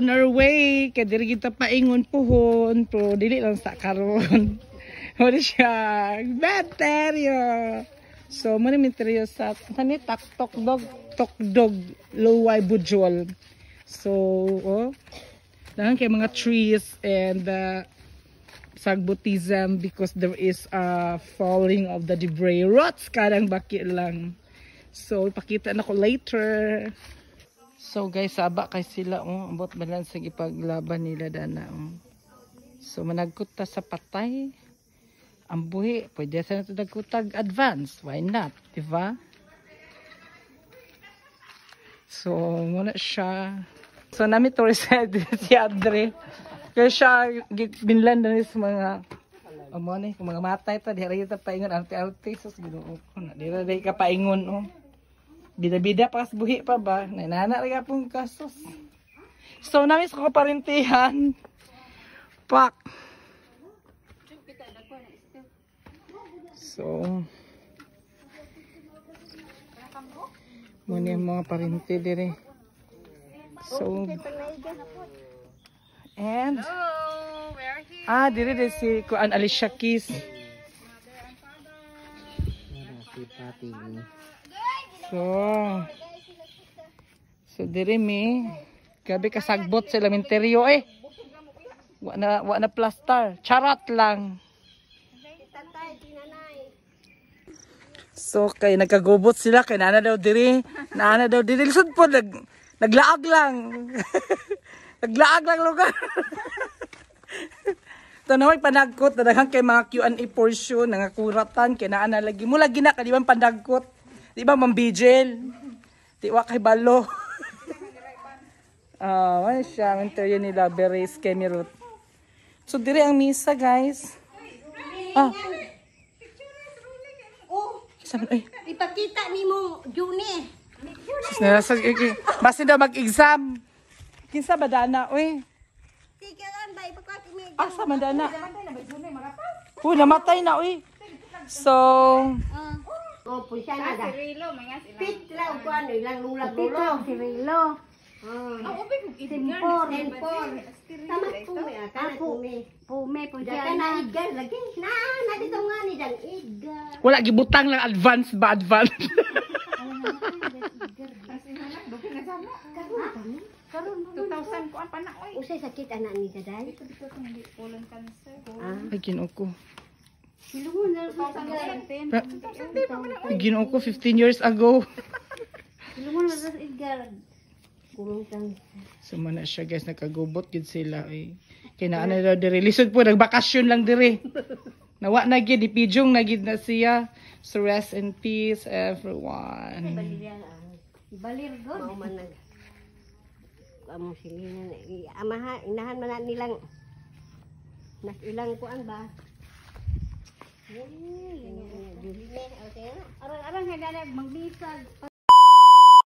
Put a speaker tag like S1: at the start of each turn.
S1: on our way. Kaya diri kita paingon pohon. Pero dili lang sa karon. Wala siya. Bacteria. So, muna minteryo sa kani tokdog, loway bujol. So, dahil kay mga trees and sagbutism because there is a falling of the debris. Rots kadang baki lang. So, ipakita na ko later. So, guys, saba kay sila. Ambot balan sa ipaglaban nila dana. So, managkot ta sa patay. Ang buhi, pwede sa natin nagkutag advance. Why not? Diba? So, muna siya. So, namin to reset si Andre. Kaya siya, binlan na sa mga, mga matay ta, di rin ita paingon, arte-arte, sus, ginoo ko na, di rin ka paingon, bida-bida pa, buhi pa ba, nainana rin ka pong kasos. So, namin sa kaparintihan, pak. So, muna yung mga parinti dire. So, and hello, we are here. Dire de si Kuan Alicia Keys. So dire mi gabi kasagbot sa elementaryo wa na plaster, charat lang. So kay nagkagubot sila kay naana daw diri lisod po naglaag lang. Naglaag lang lugar. Ito na may panagkot. Nadaghang kay mga Q&A portion. Nangakuratan. Kaya naan na lagi. Mula gina ka. Di ba panagkot? Di ba mambijel? Di ba kay balo? Ano siya. Ang interview nila. Beres Kemirut. So, dire ang misa, guys.
S2: Ipakita ni mo, Juni.
S1: Basin daw mag-exam. Kinsa ba dana, uy?
S2: Tigilan ba ipakita mi?
S1: Asa man dana? Namatay na, uy. So,
S2: Pusa na da. Pit lang ko ano, ilang lulag-lulag. Sirilo. Tempor. Tamat pume, kana pume. Pume po dyan. Kana idgar lagi. Na dito nga ni dang idgar.
S1: Wala gibutang lang advance ba advance?
S2: Karon 2000 ko ang pana oy. Usay sakit anak ni daday. Dito hindi colon cancer.
S1: Ay Ginoo ko.
S2: Silungon na 2010.
S1: Ginoo ko 15 years ago.
S2: Silungon na sa Edgar. Colon cancer.
S1: So man siya guys nakagubot gid sila ay. Kinaana daw diri lisod po nagbakasyon lang diri. Nawa na gid ipijong na gid na siya. So rest in peace everyone.
S2: Balir god. Mao man nag amo sila amaha inahan man nilang ilang kuan ba arang-arang nga maglisag